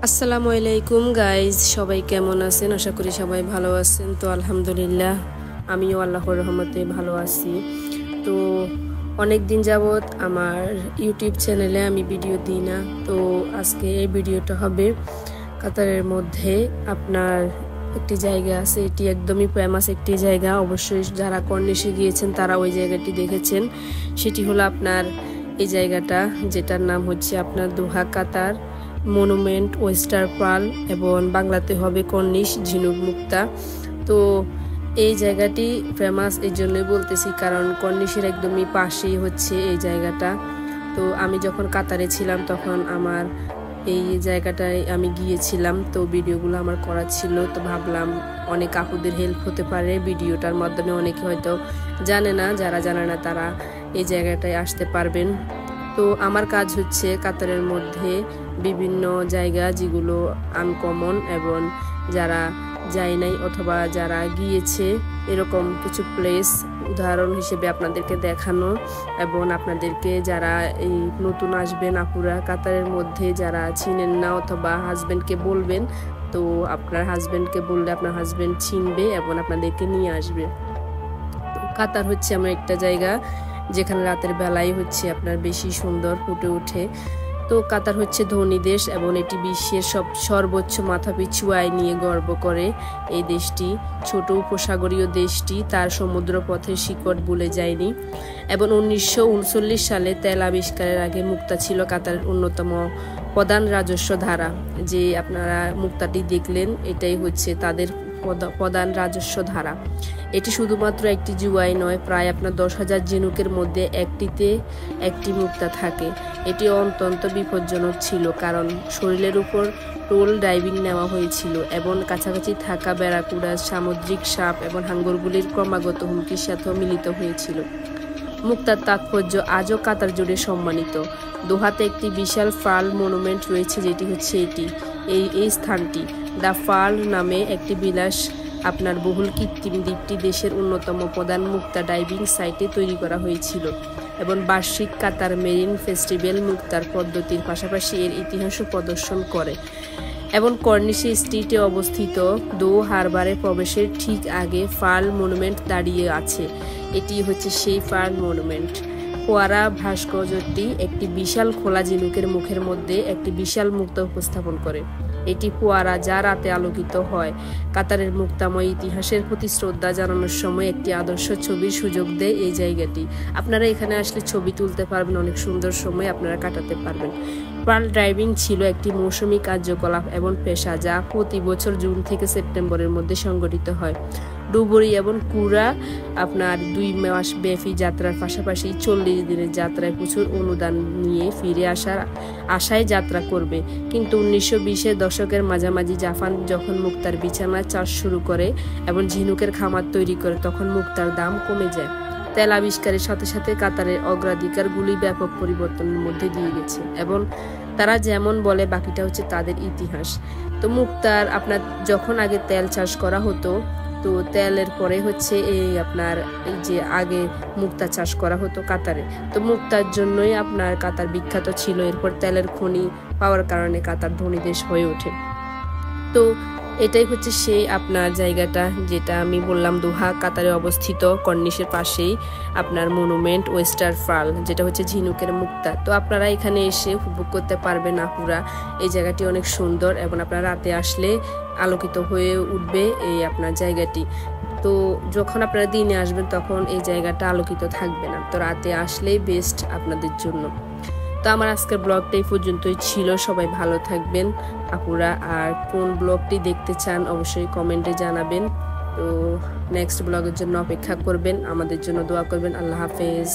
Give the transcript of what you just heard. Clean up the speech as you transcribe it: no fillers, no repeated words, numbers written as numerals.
আসসালামু আলাইকুম গাইজ, সবাই কেমন আছেন? আশা করি সবাই ভালো আছেন। তো আলহামদুলিল্লাহ আমিও আল্লাহর রহমতে ভালো আছি। তো অনেক দিন যাবত আমার ইউটিউব চ্যানেলে আমি ভিডিও দিই না। তো আজকে এই ভিডিওটা হবে কাতারের মধ্যে আপনার একটি জায়গা আছে, এটি একদমই ফেমাস একটি জায়গা। অবশ্যই যারা কর্নিশে গিয়েছেন তারা ওই জায়গাটি দেখেছেন। সেটি হলো আপনার এই জায়গাটা, যেটার নাম হচ্ছে আপনার দোহা কাতার মনুমেন্ট ওয়েস্টার পার্ল, এবং বাংলাতে হবে কর্নিশ ঝিনুক মুক্তা। তো এই জায়গাটি ফেমাস এই জন্যই বলতেছি, কারণ কর্নিশের একদমই পাশেই হচ্ছে এই জায়গাটা। তো আমি যখন কাতারে ছিলাম তখন আমার এই জায়গাটায় আমি গিয়েছিলাম, তো ভিডিওগুলো আমার করা ছিল। তো ভাবলাম অনেক আপুদের হেল্প হতে পারে ভিডিওটার মাধ্যমে। অনেকে হয়তো জানে না, যারা জানে না তারা এই জায়গাটায় আসতে পারবেন। তো আমার কাজ হচ্ছে কাতারের মধ্যে বিভিন্ন জায়গা যেগুলো আনকমন এবং যারা যায় নাই অথবা যারা গিয়েছে এরকম কিছু প্লেস উদাহরণ হিসেবে আপনাদেরকে দেখানো, এবং আপনাদেরকে যারা এই নতুন আসবেন আপুরা কাতারের মধ্যে যারা চিনেন না অথবা হাজব্যান্ডকে বলবেন, তো আপনার হাজব্যান্ডকে বললে আপনার হাজব্যান্ড চিনবে এবং আপনাদেরকে নিয়ে আসবে। তো কাতার হচ্ছে আমার একটা জায়গা যেখানে রাতের বেলায় হচ্ছে আপনার বেশি সুন্দর ফুটে ওঠে। তো কাতার হচ্ছে ধনী দেশ এবং এটি বিশ্বের সর্বোচ্চ মাথাপিছু আয় নিয়ে গর্ব করে। এই দেশটি ছোট উপসাগরীয় দেশটি তার সমুদ্র পথের শিকড় ভুলে যায়নি, এবং 1939 সালে তেল আবিষ্কারের আগে মুক্তা ছিল কাতারের অন্যতম প্রধান রাজস্ব ধারা। যে আপনারা মুক্তাটি দেখলেন এটাই হচ্ছে তাদের প্রধান রাজস্ব ধারা। এটি শুধুমাত্র একটি জুয়াই নয়, প্রায় আপনার 10,000 ঝিনুকের মধ্যে একটিতে একটি মুক্তা থাকে। এটি অত্যন্ত বিপজ্জনক ছিল, কারণ শরীরের উপর টোল ডাইভিং নেওয়া হয়েছিল এবং কাছাকাছি থাকা ব্যারাকুডা, সামুদ্রিক সাপ এবং হাঙ্গরগুলির ক্রমাগত হুমকির সাথেও মিলিত হয়েছিল। মুক্তার তাৎপর্য আজও কাতার জুড়ে সম্মানিত। দোহাতে একটি বিশাল ফার্ল মনুমেন্ট রয়েছে, যেটি হচ্ছে এই স্থানটি দ্য ফার্ল নামে একটি বিলাস আপনার বহুল কৃত্রিম দ্বীপটি দেশের অন্যতম প্রধান মুক্তা ডাইভিং সাইটে তৈরি করা হয়েছিল, এবং বার্ষিক কাতার মেরিন ফেস্টিভ্যাল মুক্তার পদ্ধতির পাশাপাশি এর ইতিহাসও প্রদর্শন করে। এবং কর্নিশে স্ট্রিটে অবস্থিত দো হারবারে প্রবেশের ঠিক আগে ফার্ল মনুমেন্ট দাঁড়িয়ে আছে। এটি হচ্ছে সেই ফার্ল মনুমেন্ট। ফোয়ারা ভাস্কর্যটি একটি বিশাল খোলা ঝিনুকের মুখের মধ্যে একটি বিশাল মুক্তা উপস্থাপন করে। এটি ফোয়ারা যা রাতে আলোকিত হয়। কাতারের মুক্তাময় ইতিহাসের প্রতি শ্রদ্ধা জানানোর সময় একটি আদর্শ ছবির সুযোগ দেয় এই জায়গাটি। আপনারা এখানে আসলে ছবি তুলতে পারবেন, অনেক সুন্দর সময় আপনারা কাটাতে পারবেন। পার্ল ড্রাইভিং ছিল একটি মৌসুমী কার্যকলাপ এবং পেশা, যা প্রতি বছর জুন থেকে সেপ্টেম্বরের মধ্যে সংগঠিত হয়। ডুবুরি এবং কুরা আপনার 2 মাস ব্যাপী যাত্রার পাশাপাশি 40 দিনের যাত্রায় প্রচুর অনুদান নিয়ে ফিরে আশায় যাত্রা করবে। কিন্তু 1920-এর দশকের মাঝামাঝি জাপান যখন মুক্তার বিছানা চাষ শুরু করে এবং ঝিনুকের খামার তৈরি করে, তখন মুক্তার দাম কমে যায়। তেল আবিষ্কারের সাথে সাথে কাতারের অগ্রাধিকারগুলি ব্যাপক পরিবর্তনের মধ্যে দিয়ে গেছে, এবং তারা যেমন বলে বাকিটা হচ্ছে তাদের ইতিহাস। তো মুক্তার আপনার যখন আগে তেল চাষ করা হতো, তো তেলের পরে হচ্ছে এই আপনার এই যে আগে মুক্তা চাষ করা হতো কাতারে। তো মুক্তার জন্যই আপনার কাতার বিখ্যাত ছিল। এরপর তেলের খনি পাওয়ার কারণে কাতার ধনী দেশ হয়ে ওঠে। তো এটাই হচ্ছে সেই আপনার জায়গাটা যেটা আমি বললাম দোহা কাতারে অবস্থিত, কর্নিশের পাশেই আপনার মনুমেন্ট ওয়েস্টার পার্ল, যেটা হচ্ছে ঝিনুকের মুক্তা। তো আপনারা এখানে এসে উপভোগ করতে পারবেন আপুরা। এই জায়গাটি অনেক সুন্দর এবং আপনারা রাতে আসলে আলোকিত হয়ে উঠবে এই আপনার জায়গাটি। তো যখন আপনারা দিনে আসবেন তখন এই জায়গাটা আলোকিত থাকবে না, তো রাতে আসলেই বেস্ট আপনাদের জন্য। তো আমার আজকের ব্লগটা এই পর্যন্তই ছিল। সবাই ভালো থাকবেন আপুরা, আর কোন ব্লগটি দেখতে চান অবশ্যই কমেন্টে জানাবেন। তো নেক্সট ব্লগের জন্য অপেক্ষা করবেন, আমাদের জন্য দোয়া করবেন। আল্লাহ হাফেজ।